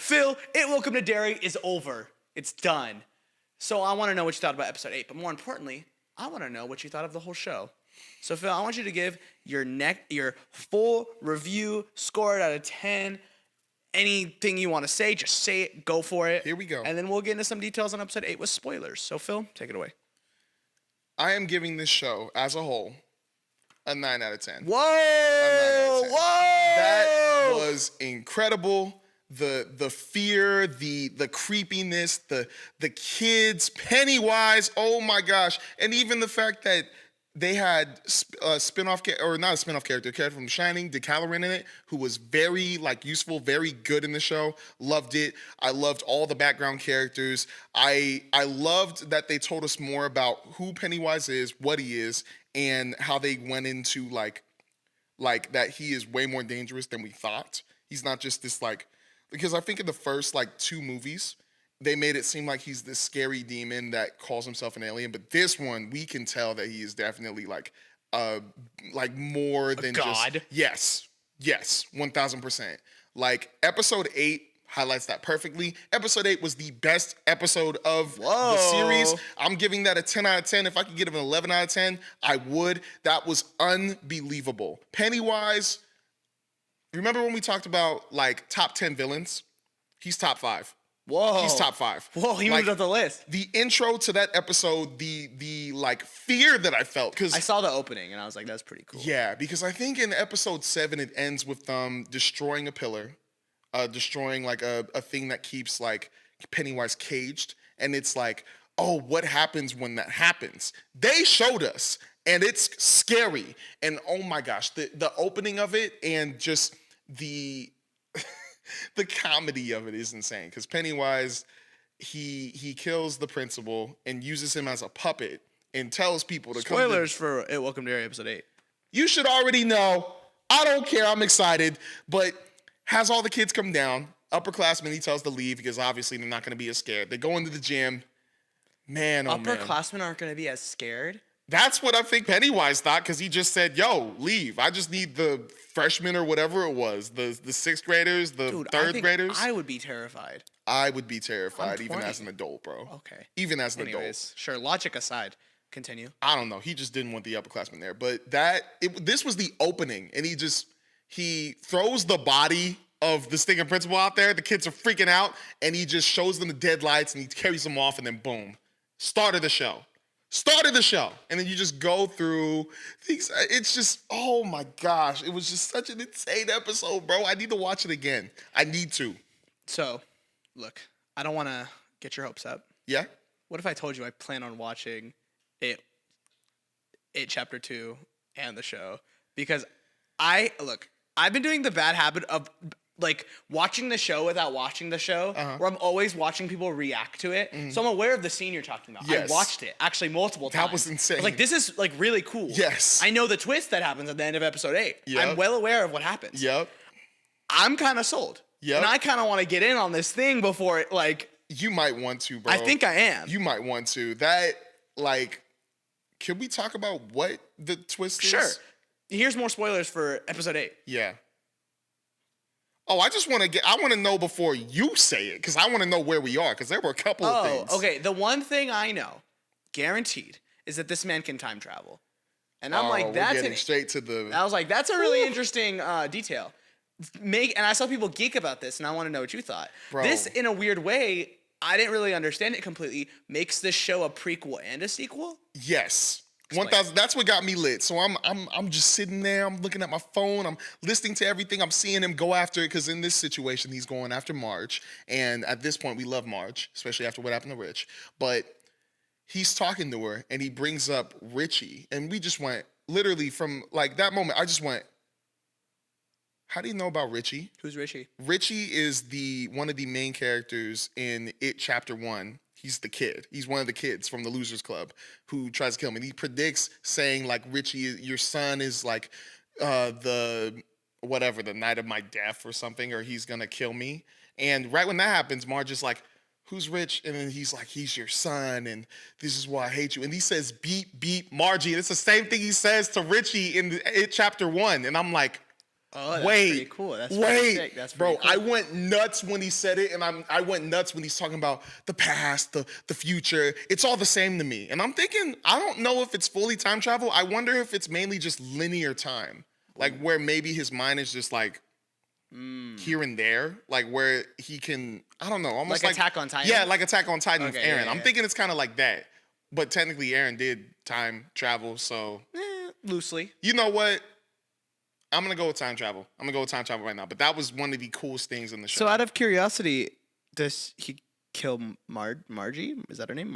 Phil, Welcome to Derry is over. It's done. So I want to know what you thought about episode 8, but more importantly, I want to know what you thought of the whole show. So Phil, I want you to give your full review, score it out of 10. Anything you want to say, just say it, go for it. Here we go. And then we'll get into some details on episode 8 with spoilers. So Phil, take it away. I am giving this show as a whole a 9 out of 10. Whoa! A 9 out of 10. Whoa! That was incredible. The fear, the creepiness, the kids, Pennywise, oh my gosh. And even the fact that they had a spin-off, or not a spin-off character, a character from The Shining, DeCaloran in it, who was very useful, very good in the show. Loved it. I loved all the background characters. I loved that they told us more about who Pennywise is, what he is, and how they went into like that he is way more dangerous than we thought. He's not just this because I think in the first 2 movies, they made it seem like he's this scary demon that calls himself an alien. But this one, we can tell that he is definitely more than God. Just yes, 1000%. Episode 8 highlights that perfectly. Episode 8 was the best episode of the series. I'm giving that a 10 out of 10. If I could give it an 11 out of 10, I would. That was unbelievable. Pennywise. Remember when we talked about top 10 villains? He's top 5. Whoa. He's top 5. Whoa, he moved up the list. The intro to that episode, the fear that I felt, because I saw the opening and I was like, that's pretty cool. Yeah, because I think in episode 7 it ends with them destroying a pillar, destroying a thing that keeps Pennywise caged, and it's oh, what happens when that happens? They showed us. And it's scary. And oh my gosh, the opening of it and just the the comedy of it is insane. Because Pennywise, he kills the principal and uses him as a puppet and tells people to Spoilers for Welcome to Derry episode 8. You should already know. I don't care. I'm excited. But has all the kids come down. Upperclassmen, he tells to leave because obviously they're not going to be as scared. They go into the gym. Man, oh man. Upperclassmen aren't going to be as scared? That's what I think Pennywise thought, because he just said, yo, leave. I just need the freshmen or whatever it was, the 6th graders, the third graders. I would be terrified. I would be terrified even as an adult, bro. Okay. Even as an adult. Sure, logic aside, continue. I don't know. He just didn't want the upperclassmen there. But this was the opening, and he throws the body of the stinking principal out there. The kids are freaking out, and he just shows them the dead lights, and he carries them off, and then boom. Started the show. And then you just go through things. It's just, oh my gosh. It was just such an insane episode, bro. I need to watch it again. I need to. So, look, I don't want to get your hopes up. Yeah? What if I told you I plan on watching it Chapter 2 and the show? Because I've been doing the bad habit of watching the show without watching the show, where I'm always watching people react to it. Mm-hmm. So I'm aware of the scene you're talking about. Yes. I watched it actually multiple times. That was insane. I was this is really cool. Yes. I know the twist that happens at the end of episode 8. Yep. I'm well aware of what happens. Yep. I'm kind of sold. Yep. And I kind of want to get in on this thing before it You might want to, bro. I think I am. You might want to. That can we talk about what the twist is? Sure. Here's more spoilers for episode 8. Yeah. Oh, I want to know before you say it, because I want to know where we are, because there were a couple of things. Okay. The one thing I know, guaranteed, is that this man can time travel. And I'm that's straight to the... I was like, that's a really interesting detail. And I saw people geek about this, and I want to know what you thought. Bro. This, in a weird way, I didn't really understand it completely, makes this show a prequel and a sequel? Yes. 1,000. That's what got me lit. So I'm just sitting there. I'm looking at my phone. I'm listening to everything. I'm seeing him go after it, because in this situation, he's going after Marge. And at this point, we love Marge, especially after what happened to Rich. But he's talking to her, and he brings up Richie. And we just went, literally from that moment, I just went, how do you know about Richie? Who's Richie? Richie is one of the main characters in It Chapter 1. He's the kid. He's one of the kids from the Losers Club who tries to kill him. And he predicts saying, Richie, your son is the night of my death or something, or he's going to kill me. And right when that happens, Marge is like, who's Rich? And then he's like, he's your son, and this is why I hate you. And he says, beep, beep, Margie. And it's the same thing he says to Richie in It Chapter 1. And I'm like, Oh, that's wait, pretty cool. That's wait, pretty sick. That's bro. pretty cool. I went nuts when he said it, and I went nuts when he's talking about the past, the future. It's all the same to me, and I'm thinking I don't know if it's fully time travel. I wonder if it's mainly just linear time, like where maybe his mind is just like here and there, like where he can. I don't know, almost Like Attack on Titan? Yeah, like Attack on Titan with Okay, Eren. yeah, I'm yeah. thinking it's kind of like that, but technically Eren did time travel, so Loosely. you know what? I'm gonna go with time travel. I'm gonna go with time travel right now. But that was one of the coolest things in the show. So out of curiosity, does he kill Margie? Is that her name?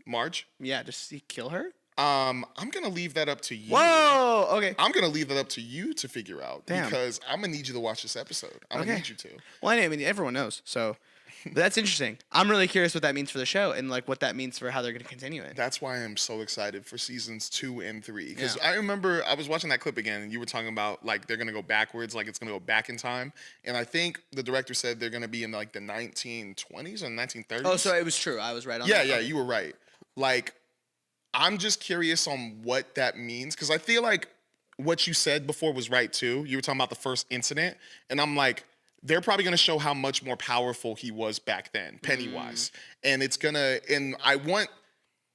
Marge? Yeah, does he kill her? I'm gonna leave that up to you. Whoa! Okay. I'm gonna leave that up to you to figure out Damn. because I'm gonna need you to watch this episode. I'm gonna need you to. Well, I mean, everyone knows. So but that's interesting. I'm really curious what that means for the show and like what that means for how they're going to continue it. That's why I'm so excited for seasons 2 and 3. Because Yeah. I remember I was watching that clip again and you were talking about like they're gonna go backwards, like it's gonna go back in time. And I think the director said they're gonna be in like the 1920s or 1930s. Oh, so it was true. I was right on Yeah, that. yeah, Okay. you were right. Like, I'm just curious on what that means because I feel like what you said before was right too. You were talking about the first incident, and I'm like, they're probably gonna show how much more powerful he was back then, Pennywise, and it's gonna. And I want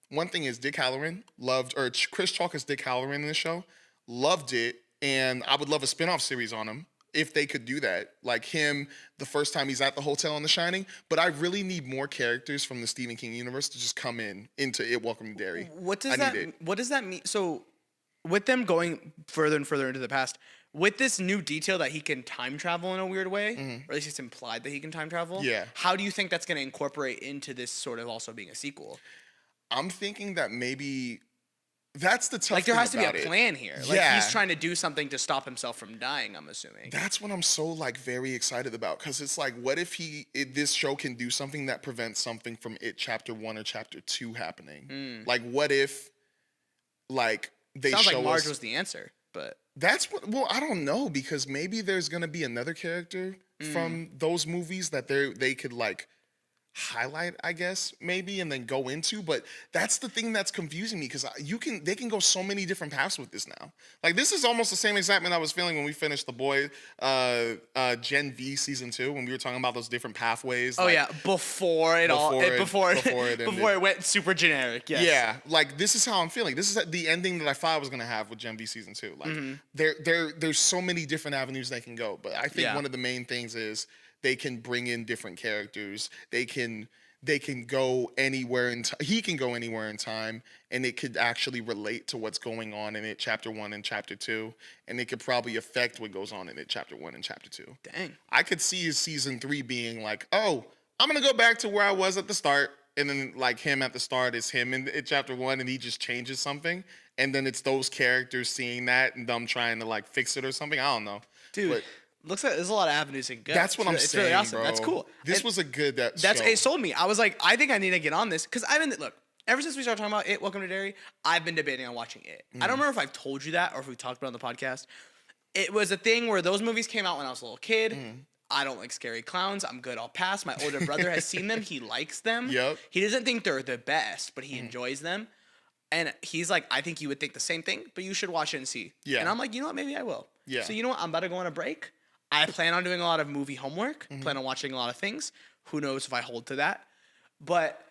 one thing is Dick Halloran loved, or Chris Chalk as Dick Halloran in the show, loved it, and I would love a spinoff series on him. If they could do that, like him, the first time he's at the hotel in The Shining, but I really need more characters from the Stephen King universe to just come into it. Welcome to Derry. What does I that? need it. What does that mean? So, with them going further and further into the past, with this new detail that he can time travel in a weird way, or at least it's implied that he can time travel. Yeah. How do you think that's going to incorporate into this sort of also being a sequel? I'm thinking that maybe that's the tough Like there thing has to be a about it. plan here. Like Yeah. he's trying to do something to stop himself from dying. I'm assuming. That's what I'm so like very excited about because it's like, what if this show can do something that prevents something from it chapter 1 or chapter 2 happening? Like, what if like they Sounds show like Marge us was the answer, but That's what. Well, I don't know because maybe there's gonna be another character from those movies that they could like highlight, I guess, maybe, and then go into. But that's the thing that's confusing me because they can go so many different paths with this now. Like this is almost the same excitement I was feeling when we finished The Boy Gen V season 2 when we were talking about those different pathways. oh like, yeah, before it went super generic. Yes. Yeah, like this is how I'm feeling. This is the ending that I thought I was gonna have with Gen V season 2. Like there's so many different avenues they can go, but I think one of the main things is they can bring in different characters. They can go anywhere he can go anywhere in time, and it could actually relate to what's going on in it, chapter 1 and chapter 2, and it could probably affect what goes on in it, chapter 1 and chapter 2. Dang. I could see his season 3 being like, oh, I'm gonna go back to where I was at the start, and then like him at the start is him in chapter 1, and he just changes something, and then it's those characters seeing that and them trying to like fix it or something. I don't know, Dude. But Looks like there's a lot of avenues in go. that's what I'm it's saying, really awesome. bro. That's cool. This And was a good that's show. it sold me. I was like, I think I need to get on this because I've been look ever since we started talking about it. Welcome to Derry. I've been debating on watching it. I don't remember if I've told you that or if we talked about it on the podcast. It was a thing where those movies came out when I was a little kid. I don't like scary clowns. I'm good. I'll pass. My older brother has seen them. He likes them. Yep. He doesn't think they're the best, but he enjoys them. And he's like, I think you would think the same thing, but you should watch it and see. Yeah. And I'm like, you know what? Maybe I will. Yeah. So you know what? I'm about to go on a break. I plan on doing a lot of movie homework. Plan on watching a lot of things. Who knows if I hold to that? But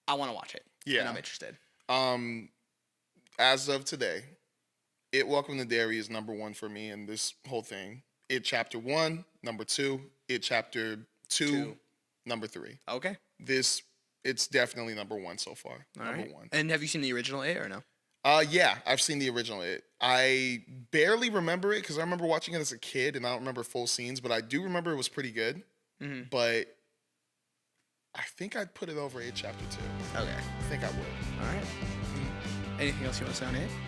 I want to watch it. Yeah. And I'm interested. As of today, It Welcome to Derry is number 1 for me in this whole thing. It chapter 1, number 2. It chapter 2, number 3. Okay. It's definitely number 1 so far. All number right. 1. And have you seen the original It or no? Yeah, I've seen the original It. I barely remember it because I remember watching it as a kid and I don't remember full scenes, but I do remember it was pretty good. But I think I'd put it over It Chapter 2. Okay. I think I would. All right. Anything else you want to say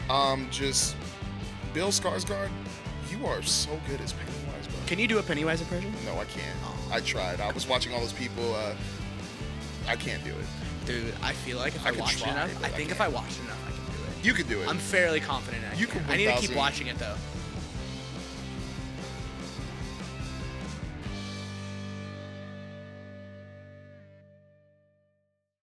on It? Just Bill Skarsgård, you are so good as Pennywise, bro. Can you do a Pennywise impression? No, I can't. I tried. I was watching all those people. I can't do it. Dude, I feel like if I I could watched try, enough, but I think I if I watched enough, I can do it. You could do it. I'm fairly confident I You can. could I need to keep 1000. watching it though.